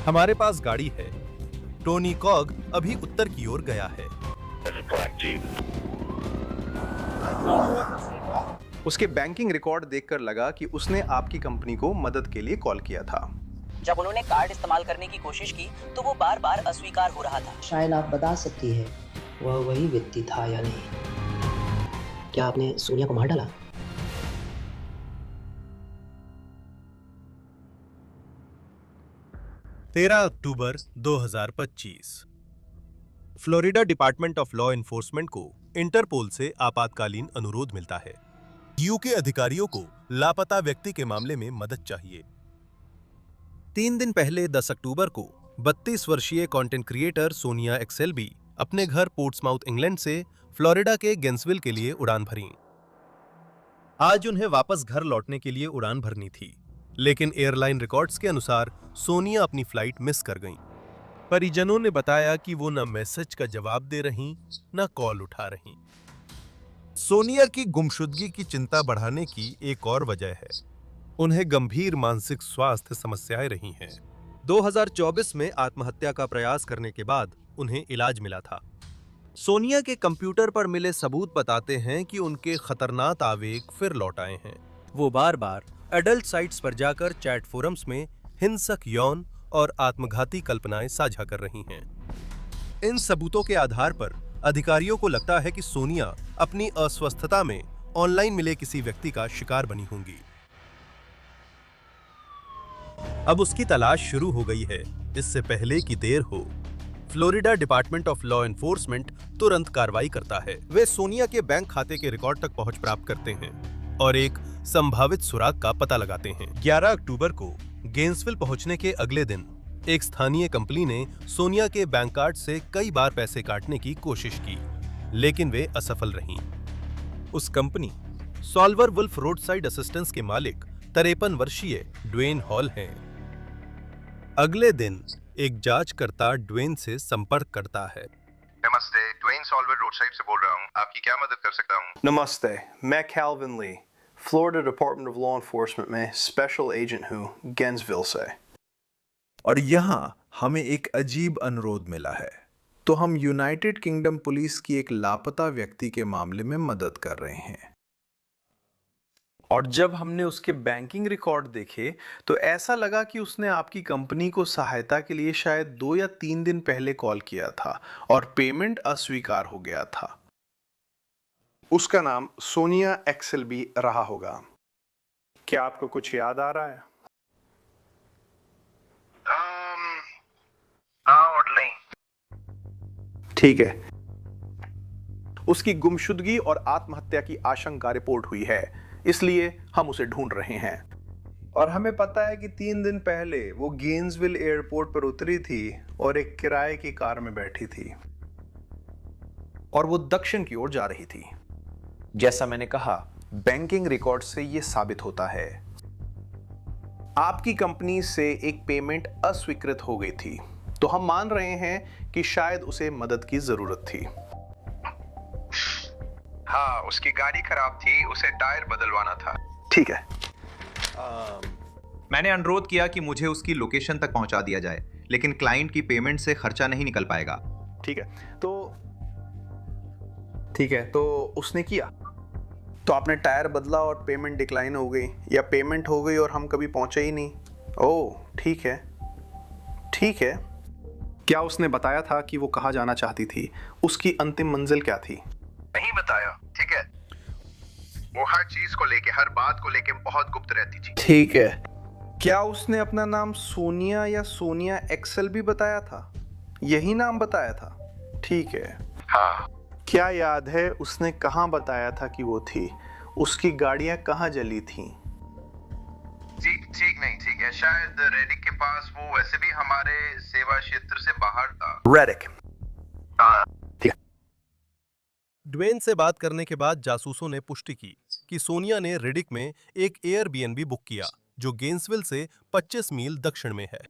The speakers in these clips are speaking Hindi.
हमारे पास गाड़ी है। टोनी कॉग अभी उत्तर की ओर गया है। उसके बैंकिंग रिकॉर्ड देखकर लगा कि उसने आपकी कंपनी को मदद के लिए कॉल किया था। जब उन्होंने कार्ड इस्तेमाल करने की कोशिश की तो वो बार बार अस्वीकार हो रहा था। शायद आप बता सकती है वह वही व्यक्ति था या नहीं। क्या आपने सोनिया को मार डाला? अक्टूबर 2025। Florida Department of Law enforcement को इंटरपोल से आपातकालीन अनुरोध मिलता है। यूके अधिकारियों को लापता व्यक्ति के मामले में मदद चाहिए। 3 दिन पहले 10 अक्टूबर को 32 वर्षीय कंटेंट क्रिएटर सोनिया एक्सेल्बी अपने घर पोर्ट्समाउथ इंग्लैंड से फ्लोरिडा के गेंसविल के लिए उड़ान भरी। आज उन्हें वापस घर लौटने के लिए उड़ान भरनी थी, लेकिन एयरलाइन रिकॉर्ड्स के अनुसार सोनिया अपनी फ्लाइट मिस कर गईं। परिजनों ने बताया कि वो न मैसेज का जवाब दे रहीं, न कॉल उठा रहीं। सोनिया की गुमशुदगी की चिंता बढ़ाने की एक और वजह है, उन्हें गंभीर मानसिक स्वास्थ्य समस्याएं रही हैं। 2024 में आत्महत्या का प्रयास करने के बाद उन्हें इलाज मिला था। सोनिया के कंप्यूटर पर मिले सबूत बताते हैं कि उनके खतरनाक आवेग फिर लौट आए हैं। वो बार बार एडल्ट साइट्स पर जाकर चैट फोरम्स में हिंसक, यौन और आत्मघाती कल्पनाएं साझा कर रही हैं। इन सबूतों के आधार पर अधिकारियों को लगता है कि सोनिया अपनी अस्वस्थता में ऑनलाइन मिले किसी व्यक्ति का शिकार बनी होंगी। अब उसकी तलाश शुरू हो गई है, इससे पहले कि देर हो। Florida Department of Law enforcement तुरंत कार्रवाई करता है। वे सोनिया के बैंक खाते के रिकॉर्ड तक पहुंच प्राप्त करते हैं और एक संभावित सुराग का पता लगाते हैं। 11 अक्टूबर को गेंसविल पहुंचने के अगले दिन एक स्थानीय कंपनी ने सोनिया के बैंक कार्ड से कई बार पैसे काटने की कोशिश की, लेकिन वे असफल रहीं। उस company Solver Wolf Roadside Assistance के मालिक 53 वर्षीय ड्वेन हॉल हैं। अगले दिन एक जांचकर्ता ड्वेन से संपर्क करता है। नमस्ते, ड्वेन सॉल्वर रोड साइड से बोल रहा हूँ। आपकी क्या मदद कर सकता हूँ? नमस्ते, मैं Calvin Lee, Florida Department of Law Enforcement में स्पेशल एजेंट हूँ, गेंसविल से। और यहाँ हमें एक अजीब अनुरोध मिला है। तो हम यूनाइटेड किंगडम पुलिस की एक लापता व्यक्ति के मामले में मदद कर रहे हैं। और जब हमने उसके बैंकिंग रिकॉर्ड देखे तो ऐसा लगा कि उसने आपकी कंपनी को सहायता के लिए शायद 2 या 3 दिन पहले कॉल किया था और पेमेंट अस्वीकार हो गया था। उसका नाम सोनिया एक्सेल्बी रहा होगा। क्या आपको कुछ याद आ रहा है? और नहीं। ठीक है। उसकी गुमशुदगी और आत्महत्या की आशंका रिपोर्ट हुई है, इसलिए हम उसे ढूंढ रहे हैं। और हमें पता है कि 3 दिन पहले वो गेंसविल एयरपोर्ट पर उतरी थी और एक किराए की कार में बैठी थी और वो दक्षिण की ओर जा रही थी। जैसा मैंने कहा, बैंकिंग रिकॉर्ड से यह साबित होता है आपकी कंपनी से एक पेमेंट अस्वीकृत हो गई थी, तो हम मान रहे हैं कि शायद उसे मदद की जरूरत थी। हाँ, उसकी गाड़ी खराब थी, उसे टायर बदलवाना था। ठीक है। मैंने अनुरोध किया कि मुझे उसकी लोकेशन तक पहुंचा दिया जाए, लेकिन क्लाइंट की पेमेंट से खर्चा नहीं निकल पाएगा। ठीक है, तो उसने किया। तो आपने टायर बदला और पेमेंट डिक्लाइन हो गई, या पेमेंट हो गई और हम कभी पहुंचे ही नहीं। ओह, ठीक है। क्या उसने बताया था कि वो कहाँ जाना चाहती थी? उसकी अंतिम मंजिल क्या थी? नहीं बताया। ठीक है, वो हर चीज को लेके, हर बात को लेके बहुत गुप्त रहती थी। ठीक है। क्या उसने अपना नाम सोनिया या सोनिया एक्सेल्बी बताया था? यही नाम बताया था? ठीक है। हाँ। क्या याद है उसने कहाँ बताया था कि वो थी? उसकी गाड़ियां कहाँ जली थीं? ठीक है, शायद रेडिक के पास। वो वैसे भी हमारे सेवा क्षेत्र से बाहर था। रेडिक। ठीक है। ड्वेन से बात करने के बाद जासूसों ने पुष्टि की कि सोनिया ने रेडिक में एक एयरबीएनबी बुक किया, जो गेंसविल से 25 मील दक्षिण में है।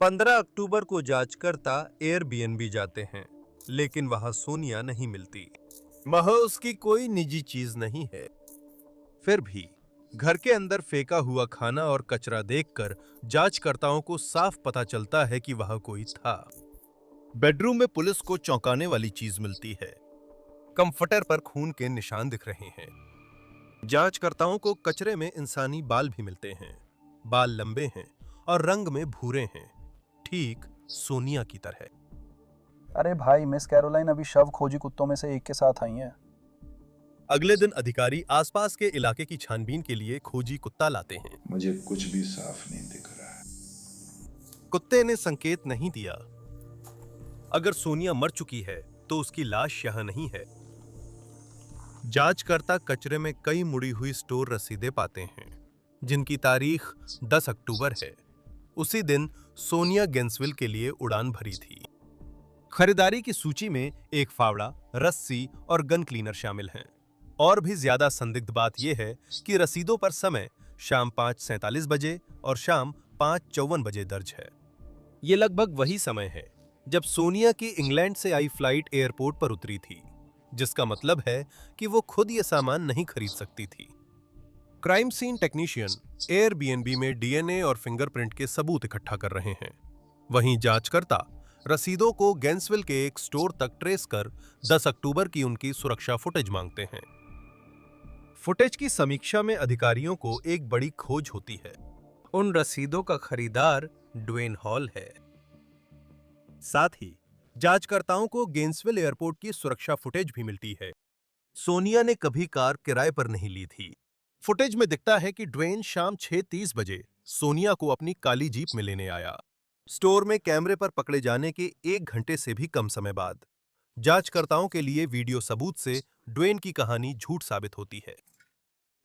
15 अक्टूबर को जांचकर्ता एयरबीएनबी जाते हैं, लेकिन वहां सोनिया नहीं मिलती। वह उसकी कोई निजी चीज नहीं है। फिर भी घर के अंदर फेंका हुआ खाना और कचरा देखकर जांचकर्ताओं को साफ पता चलता है कि वहां कोई था। बेडरूम में पुलिस को चौंकाने वाली चीज मिलती है। कंफर्टर पर खून के निशान दिख रहे हैं। जांचकर्ताओं को कचरे में इंसानी बाल भी मिलते हैं। बाल लंबे हैं और रंग में भूरे हैं, ठीक सोनिया की तरह। अरे भाई, मिस कैरोलाइन अभी शव खोजी कुत्तों में से एक के साथ आई हैं। अगले दिन अधिकारी आसपास के इलाके की छानबीन के लिए खोजी कुत्ता लाते हैं। मुझे कुछ भी साफ नहीं दिख रहा है। कुत्ते ने संकेत नहीं दिया। अगर सोनिया मर चुकी है तो उसकी लाश यहां नहीं है। जांचकर्ता कचरे में कई मुड़ी हुई स्टोर रसीदें पाते हैं, जिनकी तारीख 10 अक्टूबर है। उसी दिन सोनिया गेंसविल के लिए उड़ान भरी थी। खरीदारी की सूची में एक फावड़ा, रस्सी और गन क्लीनर शामिल हैं। और भी ज्यादा संदिग्ध बात यह है कि रसीदों पर समय शाम 5:47 बजे और शाम 5:54 बजे दर्ज है। ये लगभग वही समय है जब सोनिया की इंग्लैंड से आई फ्लाइट एयरपोर्ट पर उतरी थी, जिसका मतलब है कि वो खुद ये सामान नहीं खरीद सकती थी। क्राइम सीन टेक्नीशियन एयरबीएनबी में डीएनए और फिंगरप्रिंट के सबूत इकट्ठा कर रहे हैं। वहीं जांचकर्ता रसीदों को गेंसविल के एक स्टोर तक ट्रेस कर 10 अक्टूबर की उनकी सुरक्षा फुटेज मांगते हैं। फुटेज की समीक्षा में अधिकारियों को एक बड़ी खोज होती है। उन रसीदों का खरीदार ड्वेन हॉल है। साथ ही जांचकर्ताओं को गेंसविल एयरपोर्ट की सुरक्षा फुटेज भी मिलती है। सोनिया ने कभी कार किराए पर नहीं ली थी। फुटेज में दिखता है कि ड्वेन शाम 6:30 बजे सोनिया को अपनी काली जीप में लेने आया। स्टोर में कैमरे पर पकड़े जाने के 1 घंटे से भी कम समय बाद जांचकर्ताओं के लिए वीडियो सबूत से ड्वेन की कहानी झूठ साबित होती है।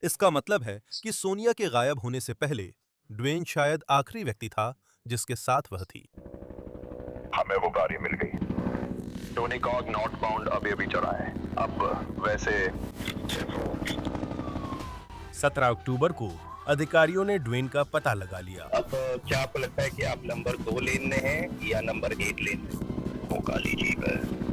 इसका मतलब है कि सोनिया के गायब होने से पहले ड्वेन शायद आखिरी व्यक्ति था जिसके साथ वह थी। हमें वो गाड़ी मिल गई। टोनी कॉग नॉट बाउंड अभी चढ़ा है। अब वैसे 17 अक्टूबर को अधिकारियों ने ड्वेन का पता लगा लिया। अब क्या आपको लगता है कि आप नंबर 2 लेन में हैं या नंबर 8 लेन में? वो काली जीप है।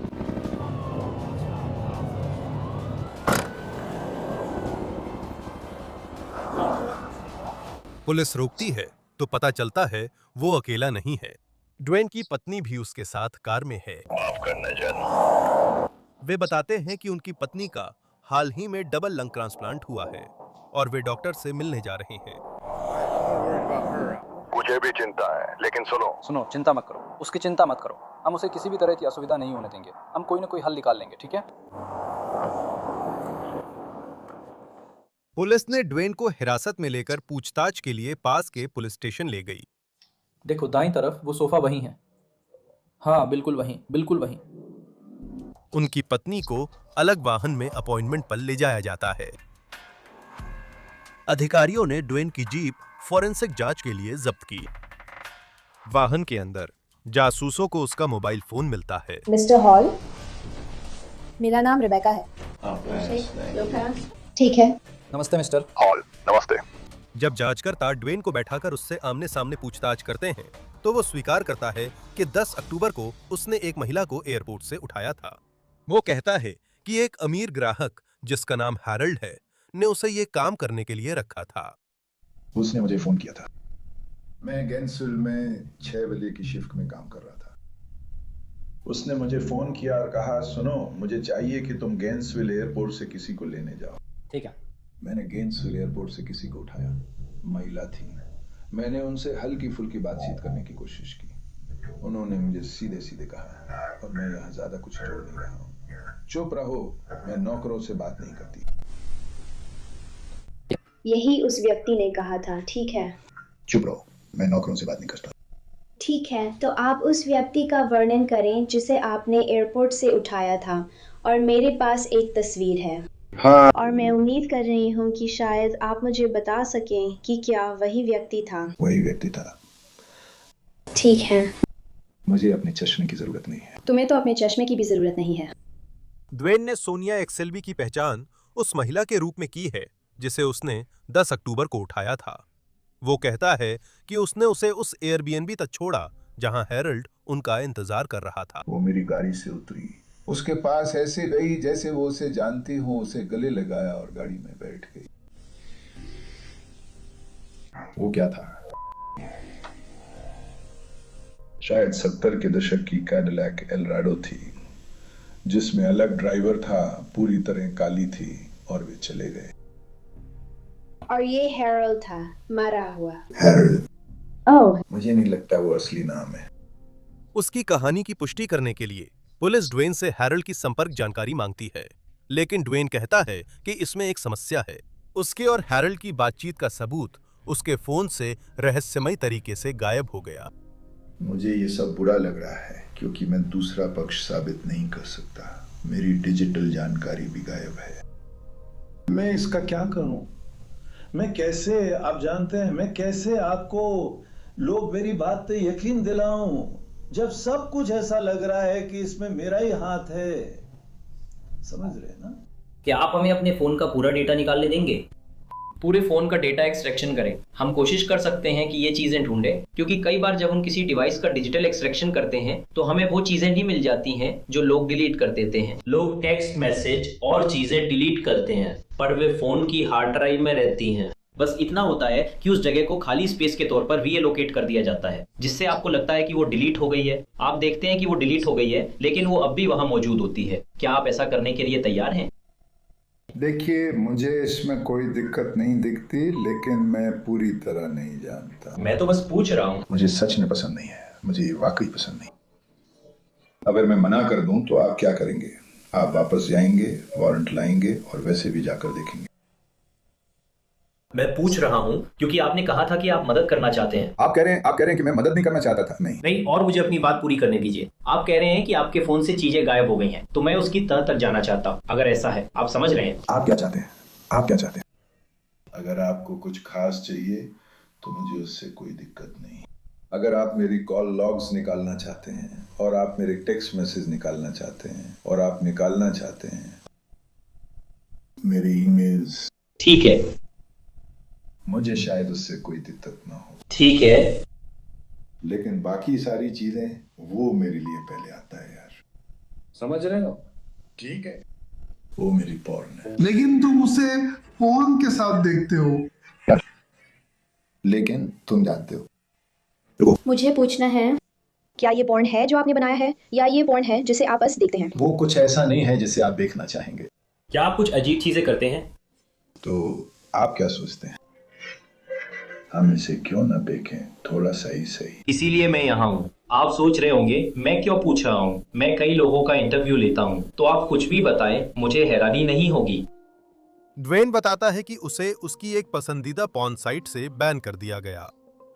पुलिस रोकती है तो पता चलता है वो अकेला नहीं है। ड्वेन की पत्नी भी उसके साथ कार में है। माफ करना चाहता। वे बताते हैं कि उनकी पत्नी का हाल ही में डबल लंग ट्रांसप्लांट हुआ है और वे डॉक्टर से मिलने जा रहे हैं। मुझे भी चिंता है, लेकिन सुनो, चिंता मत करो, उसकी चिंता मत करो। हम उसे किसी भी तरह की असुविधा नहीं होने देंगे। हम कोई ना कोई हल निकाल लेंगे, ठीक है? पुलिस ने ड्वेन को हिरासत में लेकर पूछताछ के लिए पास के पुलिस स्टेशन ले गई। देखो, दाईं तरफ वो सोफा वहीं है। हाँ, बिल्कुल वहीं, बिल्कुल वहीं। उनकी पत्नी को अलग वाहन में अपॉइंटमेंट पर ले जाया जाता है। अधिकारियों ने ड्वेन की जीप फॉरेंसिक जांच के लिए जब्त की। वाहन के अंदर जासूसों को उसका मोबाइल फोन मिलता है। मिस्टर हॉल, मेरा नाम रिबेका है। ठीक है। नमस्ते मिस्टर हॉल। नमस्ते। जब जांचकर्ता ड्वेन को बैठाकर उससे आमने सामने पूछताछ करते हैं तो वो स्वीकार करता है कि 10 अक्टूबर को उसने एक महिला को एयरपोर्ट से उठाया था। वो कहता है कि एक अमीर ग्राहक जिसका नाम हैरल्ड है ने उसे ये काम करने के लिए रखा था। उसने मुझे फोन किया था। मैं गेंसविल में 6 बजे की शिफ्ट में काम कर रहा था। उसने मुझे फोन किया और कहा, सुनो, मुझे चाहिए कि तुम गेंसविल एयरपोर्ट से किसी को लेने जाओ। ठीक है। मैंने गेंसविल एयरपोर्ट से किसी को उठाया। महिला थी। मैंने उनसे हल्की फुल्की बातचीत करने की कोशिश की। उन्होंने मुझे सीधे सीधे कहा, और मैं यहाँ ज्यादा कुछ जोड़ नहीं रहा हूँ, चुप रहो, मैं नौकरों से बात नहीं करती। यही उस व्यक्ति ने कहा था, ठीक है? चुप रहो, मैं नौकरों से बात नहीं करता। ठीक है, तो आप उस व्यक्ति का वर्णन करें जिसे आपने एयरपोर्ट से उठाया था, और मेरे पास एक तस्वीर है। हाँ। और मैं उम्मीद कर रही हूँ कि शायद आप मुझे बता सकें कि क्या वही व्यक्ति था। वही व्यक्ति था। ठीक है। मुझे अपने चश्मे की जरूरत नहीं है। तुम्हें तो अपने चश्मे की भी जरूरत नहीं है। ड्वेन ने सोनिया एक्सेल्वी की पहचान उस महिला के रूप में की है जिसे उसने 10 अक्टूबर को उठाया था। वो कहता है कि उसने उसे उस एयरबीएनबी तक छोड़ा जहां हैरल्ड उनका इंतजार कर रहा था। वो मेरी गाड़ी से उतरी, उसके पास ऐसे गई जैसे वो उसे जानती हो, उसे गले लगाया और गाड़ी में बैठ गई। वो क्या था? शायद 70 के दशक की कैडिलैक एल्राडो थी, जिसमें अलग ड्राइवर था, पूरी तरह काली थी, और वे चले गए। और ये हैरोल्ड था, मरा हुआ। हैरोल्ड? ओह, मुझे नहीं लगता वो असली नाम है। उसकी कहानी की पुष्टि करने के लिए पुलिस ड्वेन से हैरोल्ड की संपर्क जानकारी मांगती है, लेकिन ड्वेन कहता है कि इसमें एक समस्या है। उसके और हैरोल्ड की बातचीत का सबूत उसके फोन से रहस्यमय तरीके से गायब हो गया। मुझे ये सब बुरा लग रहा है क्योंकि मैं दूसरा पक्ष साबित नहीं कर सकता। मेरी डिजिटल जानकारी भी गायब है। मैं इसका क्या करूं? मैं कैसे, आप जानते हैं, मैं कैसे आपको लोग मेरी बात पे यकीन दिलाऊं जब सब कुछ ऐसा लग रहा है कि इसमें मेरा ही हाथ है। समझ रहे हैं ना? क्या आप हमें अपने फोन का पूरा डेटा निकालने देंगे? पूरे फोन का डेटा एक्सट्रैक्शन करें। हम कोशिश कर सकते हैं कि ये चीजें ढूंढें, क्योंकि कई बार जब हम किसी डिवाइस का डिजिटल एक्सट्रैक्शन करते हैं तो हमें वो चीजें नहीं मिल जाती हैं जो लोग डिलीट कर देते हैं। लोग टेक्स्ट मैसेज और चीजें डिलीट करते हैं, पर वे फोन की हार्ड ड्राइव में रहती हैं। बस इतना होता है कि उस जगह को खाली स्पेस के तौर पर रीएलोकेट कर दिया जाता है, जिससे आपको लगता है कि वो डिलीट हो गई है। आप देखते हैं कि वो डिलीट हो गई है, लेकिन वो अब भी वहां मौजूद होती है। क्या आप ऐसा करने के लिए तैयार हैं? देखिए, मुझे इसमें कोई दिक्कत नहीं दिखती, लेकिन मैं पूरी तरह नहीं जानता। मैं तो बस पूछ रहा हूँ। मुझे सच में पसंद नहीं है, मुझे वाकई पसंद नहीं। अगर मैं मना कर दूं तो आप क्या करेंगे? आप वापस जाएंगे, वारंट लाएंगे और वैसे भी जाकर देखेंगे। मैं पूछ रहा हूँ क्योंकि आपने कहा था कि आप मदद करना चाहते हैं। आप कह रहे हैं कि मैं मदद नहीं करना चाहता था? नहीं, और मुझे अपनी बात पूरी करने दीजिए। आप कह रहे हैं कि आपके फोन से चीजें गायब हो गई हैं, तो मैं उसकी तह तक जाना चाहता हूँ। अगर ऐसा है, आप समझ रहे हैं? आप क्या चाहते हैं? अगर आपको कुछ खास चाहिए तो मुझे उससे कोई दिक्कत नहीं। अगर आप मेरी कॉल लॉग्स निकालना चाहते हैं, और आप मेरे टेक्स्ट मैसेज निकालना चाहते हैं, और आप निकालना चाहते हैं मेरे ईमेल्स, ठीक है। मुझे शायद उससे कोई दिक्कत ना हो। ठीक है, लेकिन बाकी सारी चीजें वो मेरे लिए पहले आता है यार। समझ रहे हो? ठीक है, वो मेरी पॉर्न है। लेकिन तुम उसे फोन के साथ देखते हो। लेकिन तुम जानते हो। मुझे पूछना है, क्या ये पॉर्न है जो आपने बनाया है, या ये पॉर्न है जिसे आप बस देखते हैं? वो कुछ ऐसा नहीं है जिसे आप देखना चाहेंगे। क्या आप कुछ अजीब चीजें करते हैं? तो आप क्या सोचते हैं? हम इसे क्यों ना देखें, थोड़ा सही। इसीलिए मैं यहाँ हूँ। आप सोच रहे होंगे मैं क्यों पूछ रहा हूँ। मैं कई लोगों का इंटरव्यू लेता हूँ, तो आप कुछ भी बताएं, मुझे हैरानी नहीं होगी। ड्वेन बताता है कि उसे उसकी एक पसंदीदा पॉर्न साइट से बैन कर दिया गया।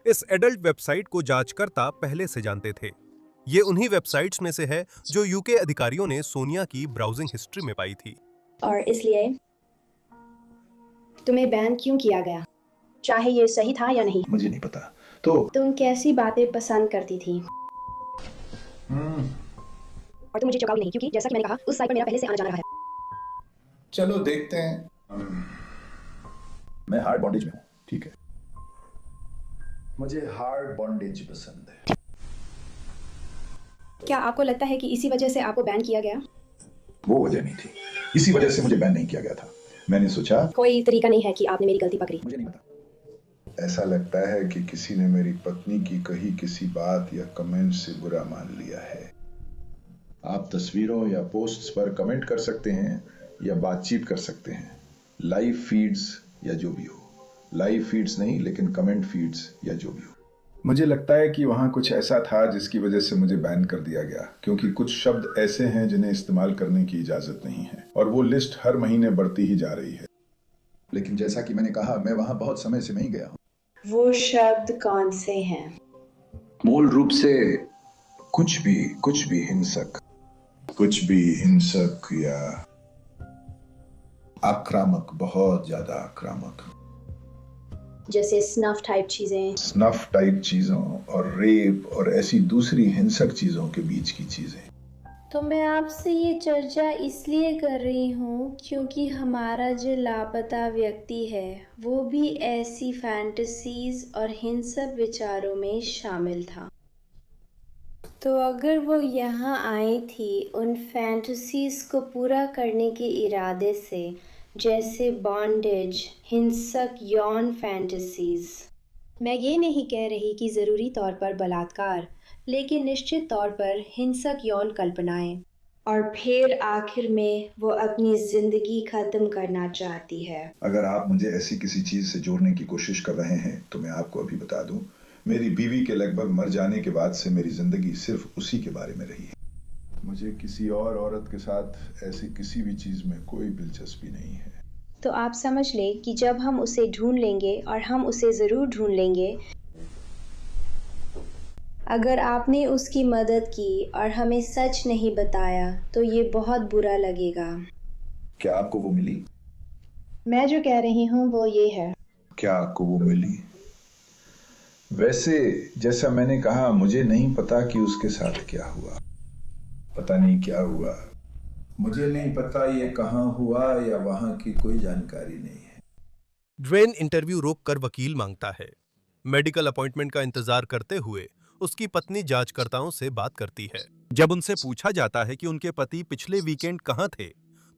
इस एडल्ट वेबसाइट को जांचकर्ता पहले से जानते थे। ये उन्हीं वेबसाइट्स में से है जो यूके अधिकारियों ने सोनिया की ब्राउजिंग हिस्ट्री में पाई थी। और इसलिए तुम्हें बैन क्यों किया गया, चाहे ये सही था या नहीं? मुझे नहीं पता। तो तुम कैसी बातें पसंद करती थी? और तुम मुझे चौंकाओगे नहीं, क्योंकि जैसा कि मैंने कहा, उस साइट पर मेरा पहले से आना जाना रहा है। चलो देखते हैं। मैं हार्ड बॉन्डेज में हूँ, ठीक है? मुझे हार्ड बॉन्डेज पसंद है। क्या आपको लगता है कि इसी वजह से आपको बैन किया गया? वो वजह नहीं थी, इसी वजह से मुझे बैन नहीं किया गया था। मैंने सोचा कोई तरीका नहीं है कि आपने मेरी गलती पकड़ी? मुझे नहीं पता। ऐसा लगता है कि किसी ने मेरी पत्नी की कही किसी बात या कमेंट से बुरा मान लिया है। आप तस्वीरों या पोस्ट्स पर कमेंट कर सकते हैं या बातचीत कर सकते हैं, लाइव फीड्स या जो भी हो। लाइव फीड्स नहीं, लेकिन कमेंट फीड्स या जो भी हो। मुझे लगता है कि वहाँ कुछ ऐसा था जिसकी वजह से मुझे बैन कर दिया गया, क्योंकि कुछ शब्द ऐसे हैं जिन्हें इस्तेमाल करने की इजाजत नहीं है, और वो लिस्ट हर महीने बढ़ती ही जा रही है। लेकिन जैसा कि मैंने कहा, मैं वहाँ बहुत समय से नहीं गया हूँ। वो शब्द कौन से हैं? मूल रूप से कुछ भी हिंसक या आक्रामक, बहुत ज्यादा आक्रामक। जैसे स्नफ टाइप चीजों और रेप और ऐसी दूसरी हिंसक चीजों के बीच की चीजें। तो मैं आपसे ये चर्चा इसलिए कर रही हूँ क्योंकि हमारा जो लापता व्यक्ति है वो भी ऐसी फैंटेसीज और हिंसक विचारों में शामिल था। तो अगर वो यहाँ आई थी उन फैंटेसीज को पूरा करने के इरादे से, जैसे बॉन्डेज, हिंसक यौन फैंटेसीज, मैं ये नहीं कह रही कि ज़रूरी तौर पर बलात्कार, लेकिन निश्चित तौर पर हिंसक यौन कल्पनाएं। और फिर आखिर में वो अपनी ज़िंदगी ख़त्म करना चाहती है। अगर आप मुझे ऐसी किसी चीज से जोड़ने की कोशिश कर रहे हैं तो मैं आपको अभी बता दूं, मेरी बीवी के लगभग मर जाने के बाद से मेरी जिंदगी सिर्फ उसी के बारे में रही है। मुझे किसी और औरत के साथ ऐसी किसी भी चीज में कोई दिलचस्पी नहीं है। तो आप समझ लें कि जब हम उसे ढूंढ लेंगे, और हम उसे ज़रूर ढूंढ लेंगे, अगर आपने उसकी मदद की और हमें सच नहीं बताया तो ये बहुत बुरा लगेगा। क्या आपको वो मिली? मैं जो कह रही हूँ वो ये है। क्या आपको वो मिली? वैसे जैसा मैंने कहा, मुझे नहीं पता कि उसके साथ क्या हुआ। पता नहीं क्या हुआ। मुझे नहीं पता ये कहाँ हुआ या वहाँ की कोई जानकारी नहीं है। ड्वेन इंटरव्यू रोककर वकील मांगता है। मेडिकल अपॉइंटमेंट का इंतजार करते हुए उसकी पत्नी जांचकर्ताओं से बात करती है। जब उनसे पूछा जाता है कि उनके पति पिछले वीकेंड कहां थे,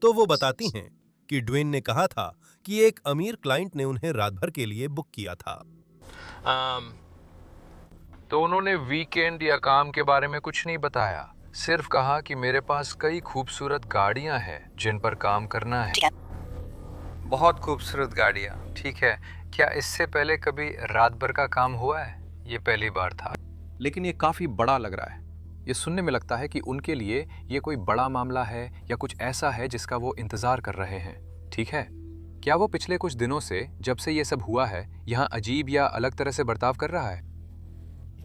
तो वो बताती हैं कि ड्वेन ने कहा था कि एक अमीर क्लाइंट ने उन्हें रात भर के लिए बुक किया था। तो उन्होंने वीकेंड या काम के बारे में कुछ नहीं बताया, सिर्फ कहा कि मेरे पास कई खूबसूरत गाड़ियां हैं जिन पर काम करना है। बहुत खूबसूरत गाड़ियां, ठीक है। क्या इससे पहले कभी रात भर का काम हुआ है? ये पहली बार था। लेकिन ये काफ़ी बड़ा लग रहा है। ये सुनने में लगता है कि उनके लिए ये कोई बड़ा मामला है या कुछ ऐसा है जिसका वो इंतज़ार कर रहे हैं, ठीक है। क्या वो पिछले कुछ दिनों से, जब से ये सब हुआ है, यहाँ अजीब या अलग तरह से बर्ताव कर रहा है?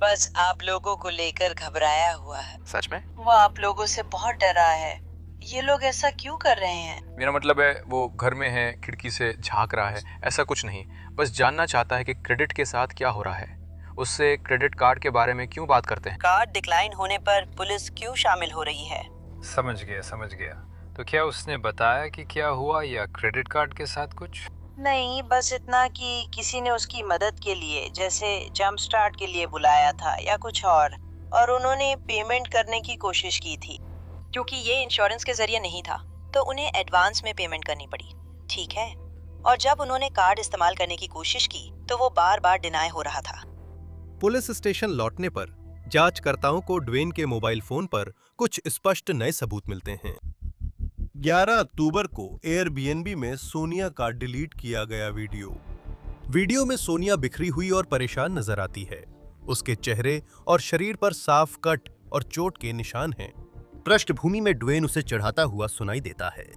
बस आप लोगों को लेकर घबराया हुआ है। सच में? वो आप लोगों से बहुत डरा है। ये लोग ऐसा क्यों कर रहे हैं? मेरा मतलब है वो घर में है, खिड़की से झांक रहा है, ऐसा कुछ नहीं। बस जानना चाहता है कि क्रेडिट के साथ क्या हो रहा है। उससे क्रेडिट कार्ड के बारे में क्यों बात करते हैं? कार्ड डिक्लाइन होने पर पुलिस क्यों शामिल हो रही है? समझ गया। तो क्या उसने बताया कि क्या हुआ या क्रेडिट कार्ड के साथ कुछ? नहीं, बस इतना कि किसी ने उसकी मदद के लिए, जैसे जंप स्टार्ट के लिए बुलाया था या कुछ और उन्होंने पेमेंट करने की कोशिश की थी। क्योंकि ये इंश्योरेंस के जरिए नहीं था तो उन्हें एडवांस में पेमेंट करनी पड़ी, ठीक है। और जब उन्होंने कार्ड इस्तेमाल करने की कोशिश की तो वो बार बार डिनाई हो रहा था। पुलिस स्टेशन लौटने पर जांचकर्ताओं को ड्वेन के मोबाइल फोन पर कुछ स्पष्ट नए सबूत मिलते हैं। 11 अक्टूबर को एयरबीएनबी में सोनिया का डिलीट किया गया वीडियो में सोनिया बिखरी हुई और परेशान नजर आती है। उसके चेहरे और शरीर पर साफ कट और चोट के निशान हैं। पृष्ठभूमि में ड्वेन उसे चढ़ाता हुआ सुनाई देता है।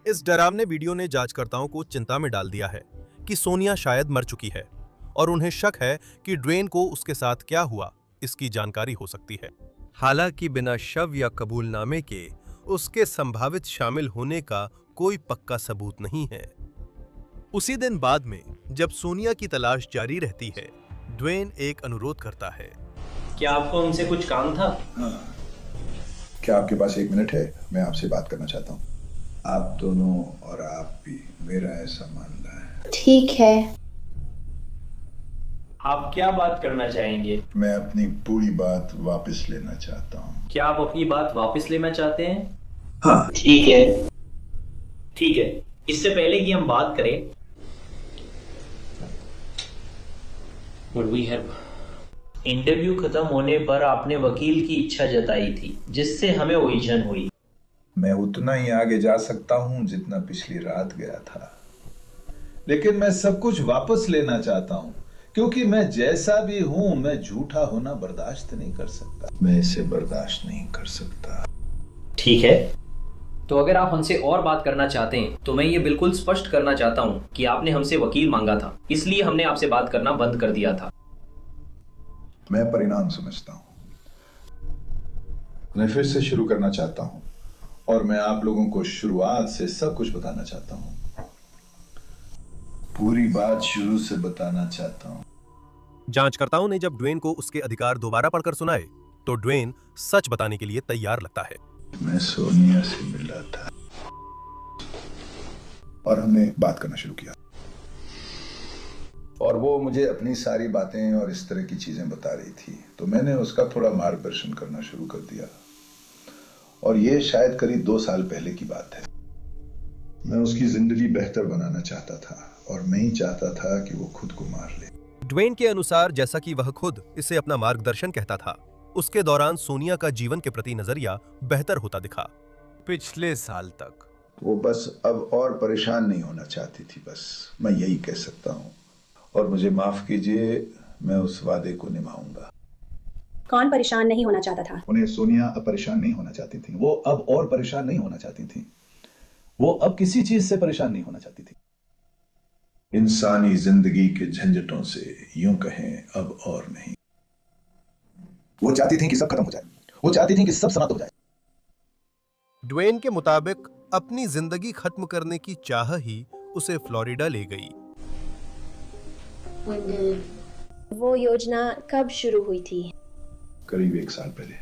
इस डरावने वीडियो ने जांचकर्ताओं को चिंता में डाल दिया है कि सोनिया शायद मर चुकी है, और उन्हें शक है कि ड्वेन को उसके साथ क्या हुआ इसकी जानकारी हो सकती है। हालांकि बिना शव या कबूलनामे के उसके संभावित शामिल होने का कोई पक्का सबूत नहीं है। उसी दिन बाद में जब सोनिया की तलाश जारी रहती है, ड्वेन एक अनुरोध करता है। क्या आपको हमसे कुछ काम था? हाँ। क्या आपके पास 1 मिनट है? मैं आपसे बात करना चाहता हूँ। आप दोनों और आप भी, मेरा ऐसा मानना है। ठीक है। आप क्या बात करना चाहेंगे? मैं अपनी पूरी बात वापस लेना चाहता हूँ। क्या आप अपनी बात वापस लेना चाहते हैं? हाँ। ठीक है। इससे पहले कि हम बात करें, इंटरव्यू खत्म होने पर आपने वकील की इच्छा जताई थी, जिससे हमें उलझन हुई। मैं उतना ही आगे जा सकता हूँ जितना पिछली रात गया था, लेकिन मैं सब कुछ वापस लेना चाहता हूँ, क्योंकि मैं जैसा भी हूँ, मैं झूठा होना बर्दाश्त नहीं कर सकता। मैं इसे बर्दाश्त नहीं कर सकता। ठीक है, तो अगर आप हमसे और बात करना चाहते हैं तो मैं ये बिल्कुल स्पष्ट करना चाहता हूँ कि आपने हमसे वकील मांगा था, इसलिए हमने आपसे बात करना बंद कर दिया था। मैं परिणाम समझता हूँ। मैं फिर से शुरू करना चाहता हूँ और मैं आप लोगों को शुरुआत से सब कुछ बताना चाहता हूँ। पूरी बात शुरू से बताना चाहता हूँ। जांचकर्ताओं ने जब ड्वेन को उसके अधिकार दोबारा पढ़कर सुनाए तो ड्वेन सच बताने के लिए तैयार लगता है। मैं सोनिया से मिला था और हमने बात करना शुरू किया, और वो मुझे अपनी सारी बातें और इस तरह की चीजें बता रही थी, तो मैंने उसका थोड़ा मार्गदर्शन करना शुरू कर दिया। और ये शायद करीब 2 साल पहले की बात है। मैं उसकी जिंदगी बेहतर बनाना चाहता था और मैं ही चाहता था कि वो खुद को मार ले। ड्वेन के अनुसार जैसा कि वह खुद इसे अपना मार्गदर्शन कहता था, उसके दौरान सोनिया का जीवन के प्रति नजरिया बेहतर होता दिखा। पिछले साल तक वो बस अब और परेशान नहीं होना चाहती थी, बस मैं यही कह सकता हूँ। और मुझे माफ कीजिए, मैं उस वादे को निभाऊंगा। कौन परेशान नहीं होना चाहता था? उन्हें सोनिया अब परेशान नहीं होना चाहती थी। वो अब और परेशान नहीं होना चाहती थी। वो अब किसी चीज से परेशान नहीं होना चाहती थी। इंसानी जिंदगी के झंझटों से यूं कहें अब और नहीं। वो चाहती थी कि सब खत्म हो जाए। वो चाहती थी कि सब समाप्त हो जाए। ड्वेन के मुताबिक अपनी जिंदगी खत्म करने की चाह ही उसे फ्लोरिडा ले गई। वो योजना कब शुरू हुई थी? करीब 1 साल पहले।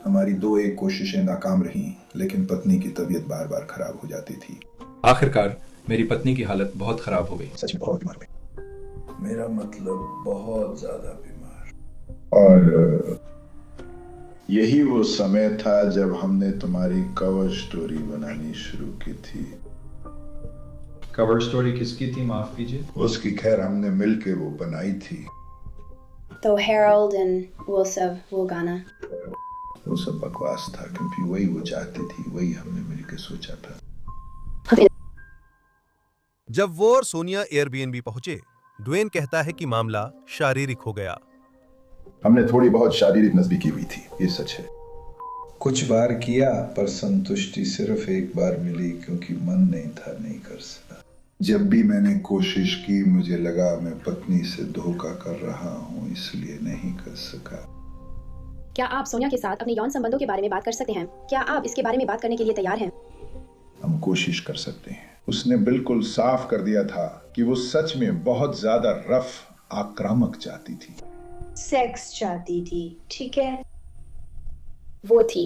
हमारी 2 कोशिशें नाकाम रहीं, लेकिन पत्नी की तबीयत बार बार खराब हो जाती थी। आखिरकार मेरी पत्नी की हालत बहुत खराब हो गई। सच में बहुत बीमार हो गई। मेरा मतलब बहुत ज्यादा बीमार। और यही वो समय था जब हमने तुम्हारी कवर स्टोरी बनानी शुरू की थी। कवर स्टोरी किसकी थी, माफ कीजिए? उसकी खैर हमने मिलके वो बनाई थी। तो हेरोल्ड एंड वो गाना, वो सब बकवास था, क्योंकि वही वो चाहती थी, वही हमने मिलके सोचा था। जब वो और सोनिया एयरबीएनबी पहुंचे, ड्वेन कहता है कि मामला शारीरिक हो गया। हमने थोड़ी बहुत शारीरिक नज़दीकी हुई थी, ये सच है। कुछ बार किया, पर संतुष्टि सिर्फ एक बार मिली, क्योंकि मन नहीं था, नहीं कर सका। जब भी मैंने कोशिश की, मुझे लगा मैं पत्नी से धोखा कर रहा हूँ, इसलिए नहीं कर सका। क्या आप सोनिया के साथ अपने यौन संबंधों के बारे में बात कर सकते हैं? क्या आप इसके बारे में बात करने के लिए तैयार हैं? हम कोशिश कर सकते हैं। उसने बिल्कुल साफ कर दिया था कि वो सच में बहुत ज्यादा रफ, आक्रामक चाहती थी। सेक्स चाहती थी, ठीक है? वो थी,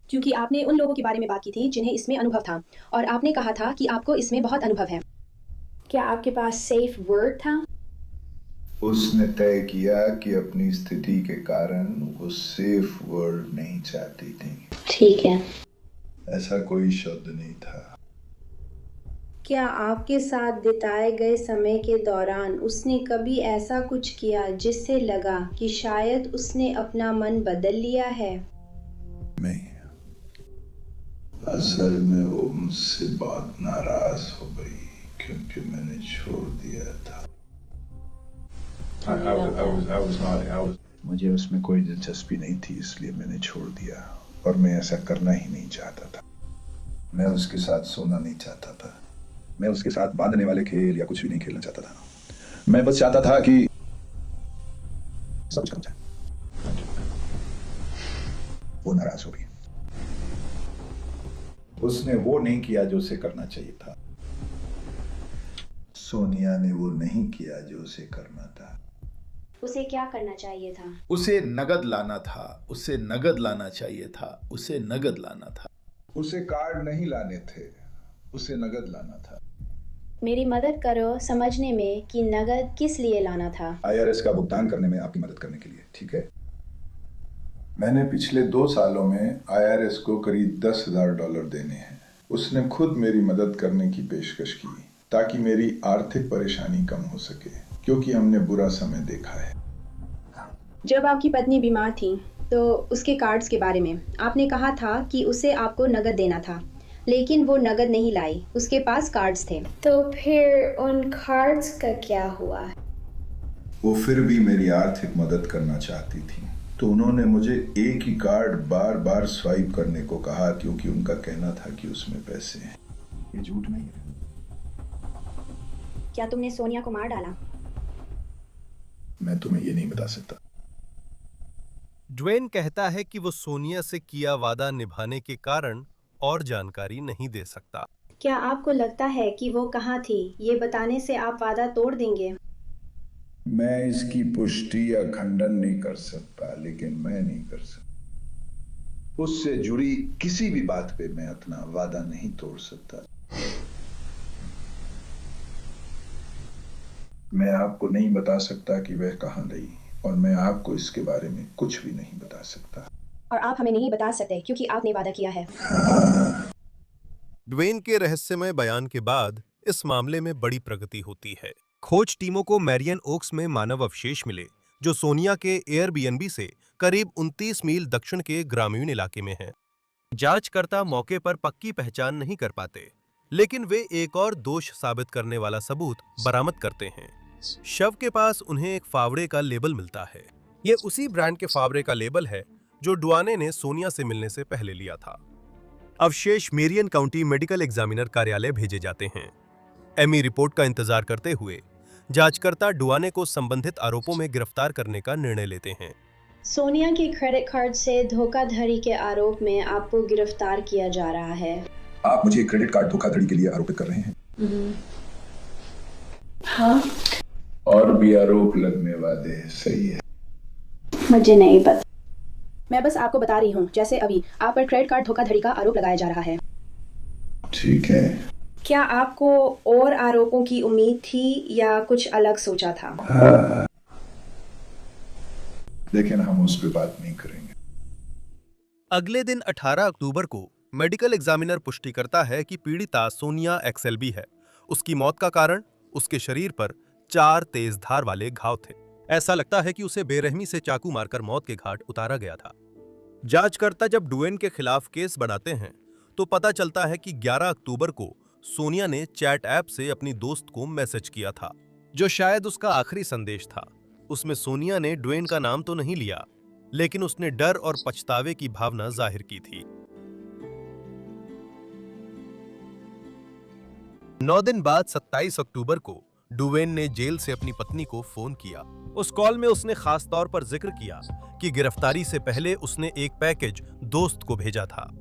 क्योंकि आपने उन लोगों के बारे में बात की थी जिन्हें इसमें अनुभव था, और आपने कहा था कि आपको इसमें बहुत अनुभव है। क्या आपके पास सेफ वर्ड था? उसने तय किया कि अपनी स्थिति के कारण वो सेफ वर्ड नहीं चाहती थी। ठीक है। ऐसा कोई शब्द नहीं था। क्या आपके साथ बिताए गए समय के दौरान उसने कभी ऐसा कुछ किया जिससे लगा कि शायद उसने अपना मन बदल लिया है? नहीं, असल में वो मुझसे बहुत नाराज हो गई क्योंकि मैंने छोड़ दिया था। मुझे उसमें कोई दिलचस्पी नहीं थी, इसलिए मैंने छोड़ दिया, और मैं ऐसा करना ही नहीं चाहता था। मैं उसके साथ सोना नहीं चाहता था। मैं उसके साथ बांधने वाले खेल या कुछ भी नहीं खेलना चाहता था। मैं बस चाहता था कि सब कुछ खत्म जाए। वो नाराज हो गई। उसने वो नहीं किया जो उसे करना चाहिए था। सोनिया ने वो नहीं किया जो उसे करना था। उसे क्या करना चाहिए था? उसे नगद लाना था। उसे नगद लाना चाहिए था। उसे नगद लाना था। उसे कार्ड नहीं लाने थे, उसे नगद लाना था। मेरी मदद करो समझने में कि नगद किस लिए लाना था। IRS का भुगतान करने में आपकी मदद करने के लिए, ठीक है? मैंने पिछले 2 सालों में IRS को करीब $10,000 देने हैं। उसने खुद मेरी मदद करने की पेशकश की ताकि मेरी आर्थिक परेशानी कम हो सके, क्योंकि हमने बुरा समय देखा है। जब आपकी पत्नी बीमार थी तो उसके कार्ड्स के बारे में आपने कहा था कि उसे आपको नगद देना था, लेकिन वो नगद नहीं लाई, उसके पास कार्ड्स थे। तो फिर उन कार्ड्स का क्या हुआ? वो फिर भी मेरी आर्थिक मदद करना चाहती थी, तो उन्होंने मुझे एक ही कार्ड बार बार स्वाइप करने को कहा, क्योंकि उनका कहना था कि उसमें पैसे हैं। ये झूठ नहीं है। क्या तुमने सोनिया को मार डाला? मैं तुम्हें ये नहीं बता सकता। ड्वेन कहता है कि वो सोनिया से किया वादा निभाने के कारण और जानकारी नहीं दे सकता। क्या आपको लगता है कि वो कहाँ थी? ये बताने से आप वादा तोड़ देंगे? मैं इसकी पुष्टि या खंडन नहीं कर सकता, लेकिन मैं नहीं कर सकता। उससे जुड़ी किसी भी बात पे मैं अपना वादा नहीं तोड़ सकता। मैं आपको नहीं बता सकता कि वह कहाँ गई, और मैं आपको इसके बारे में कुछ भी नहीं बता सकता। और आप हमें नहीं बता सकते क्योंकि आपने वादा किया है। ड्वेन के रहस्यमय बयान के बाद इस मामले में बड़ी प्रगति होती है। खोज टीमों को मैरियन ओक्स में मानव अवशेष मिले, जो सोनिया के एयरबीएनबी से करीब 29 मील दक्षिण के ग्रामीण इलाके में है। जांचकर्ता मौके पर पक्की पहचान नहीं कर पाते, लेकिन वे एक और दोष साबित करने वाला सबूत बरामद करते हैं। शव के पास उन्हें एक फावड़े का लेबल मिलता है। ये उसी ब्रांड के फावड़े का लेबल है जो डुआने ने सोनिया से मिलने से पहले लिया था। अवशेष मेरियन काउंटी मेडिकल एग्जामिनर कार्यालय भेजे जाते हैं। एमी रिपोर्ट का इंतजार करते हुए जांचकर्ता डुआने को संबंधित आरोपों में गिरफ्तार करने का निर्णय लेते हैं। सोनिया के क्रेडिट कार्ड से धोखाधड़ी के आरोप में आपको गिरफ्तार किया जा रहा है। आप मुझे क्रेडिट कार्ड धोखाधड़ी के लिए आरोपित कर रहे हैं? हाँ। और भी आरोप लगने वाले, सही है। मुझे नहीं पता। मैं बस आपको बता रही हूँ, जैसे अभी आप पर क्रेडिट कार्ड धोखाधड़ी का आरोप लगाया जा रहा है। ठीक है। क्या आपको और आरोपों की उम्मीद थी या कुछ अलग सोचा था? हाँ। लेकिन हम उस पर बात नहीं करेंगे। अगले दिन 18 अक्टूबर को मेडिकल एग्जामिनर पुष्टि करता है कि पीड़िता सोनिया एक्सएलबी है। उसकी मौत का कारण उसके शरीर पर 4 तेज धार वाले घाव थे। ऐसा लगता है कि उसे बेरहमी से चाकू मारकर मौत के घाट उतारा गया था। जांचकर्ता जब डुएन के खिलाफ केस बढ़ाते हैं तो पता चलता है कि 11 अक्टूबर को सोनिया ने चैट ऐप से अपनी दोस्त को मैसेज किया था, जो शायद उसका आखिरी संदेश था। उसमें सोनिया ने डुएन का नाम तो नहीं लिया, लेकिन उसने डर और पछतावे की भावना जाहिर की थी। 9 दिन बाद 27 अक्टूबर को डुवेन ने जेल से अपनी पत्नी को फोन किया। उस कॉल में उसने खास तौर पर जिक्र किया कि गिरफ्तारी से पहले उसने एक पैकेज दोस्त को भेजा था।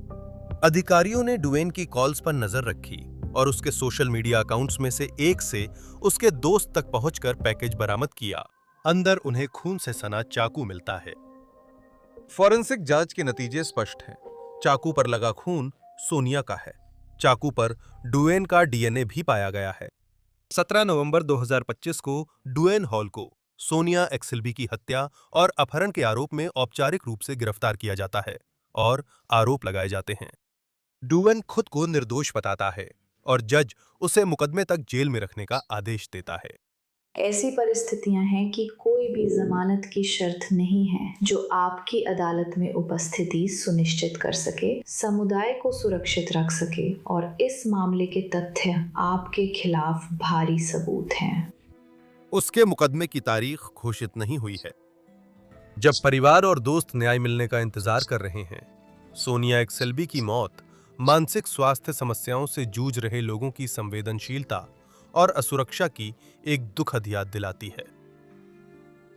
अधिकारियों ने डुवेन की कॉल्स पर नजर रखी और उसके सोशल मीडिया अकाउंट्स में से एक से उसके दोस्त तक पहुंचकर पैकेज बरामद किया। अंदर उन्हें खून से सना चाकू मिलता है। फॉरेंसिक जांच के नतीजे स्पष्ट हैं। चाकू पर लगा खून सोनिया का है। चाकू पर डुएन का डीएनए भी पाया गया है। 17 नवंबर 2025 को डुएन हॉल को सोनिया एक्सएलबी की हत्या और अपहरण के आरोप में औपचारिक रूप से गिरफ्तार किया जाता है और आरोप लगाए जाते हैं। डुएन खुद को निर्दोष बताता है और जज उसे मुकदमे तक जेल में रखने का आदेश देता है। ऐसी परिस्थितियां हैं कि कोई भी जमानत की शर्त नहीं है जो आपकी अदालत में उपस्थिति सुनिश्चित कर सके, समुदाय को सुरक्षित रख सके और इस मामले के तथ्य आपके खिलाफ भारी सबूत हैं। उसके मुकदमे की तारीख घोषित नहीं हुई है। जब परिवार और दोस्त न्याय मिलने का इंतजार कर रहे हैं, सोनिया एक्सएलबी की मौत मानसिक स्वास्थ्य समस्याओं से जूझ रहे लोगों की संवेदनशीलता और असुरक्षा की एक दुखद याद दिलाती है।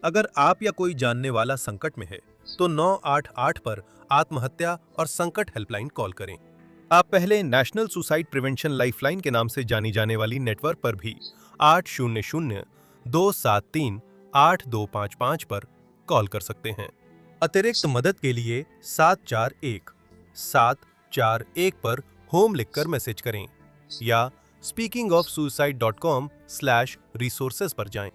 अगर आप या कोई जानने वाला संकट में है तो 988 पर आत्महत्या और संकट हेल्पलाइन कॉल करें। आप पहले नेशनल सुसाइड प्रिवेंशन लाइफलाइन के नाम से जानी जाने वाली नेटवर्क पर भी 800-273-8255 पर कॉल कर सकते हैं। अतिरिक्त मदद के लिए 741-741 पर होम लिखकर मैसेज करें या speakingofsuicide.com/resources पर जाएं।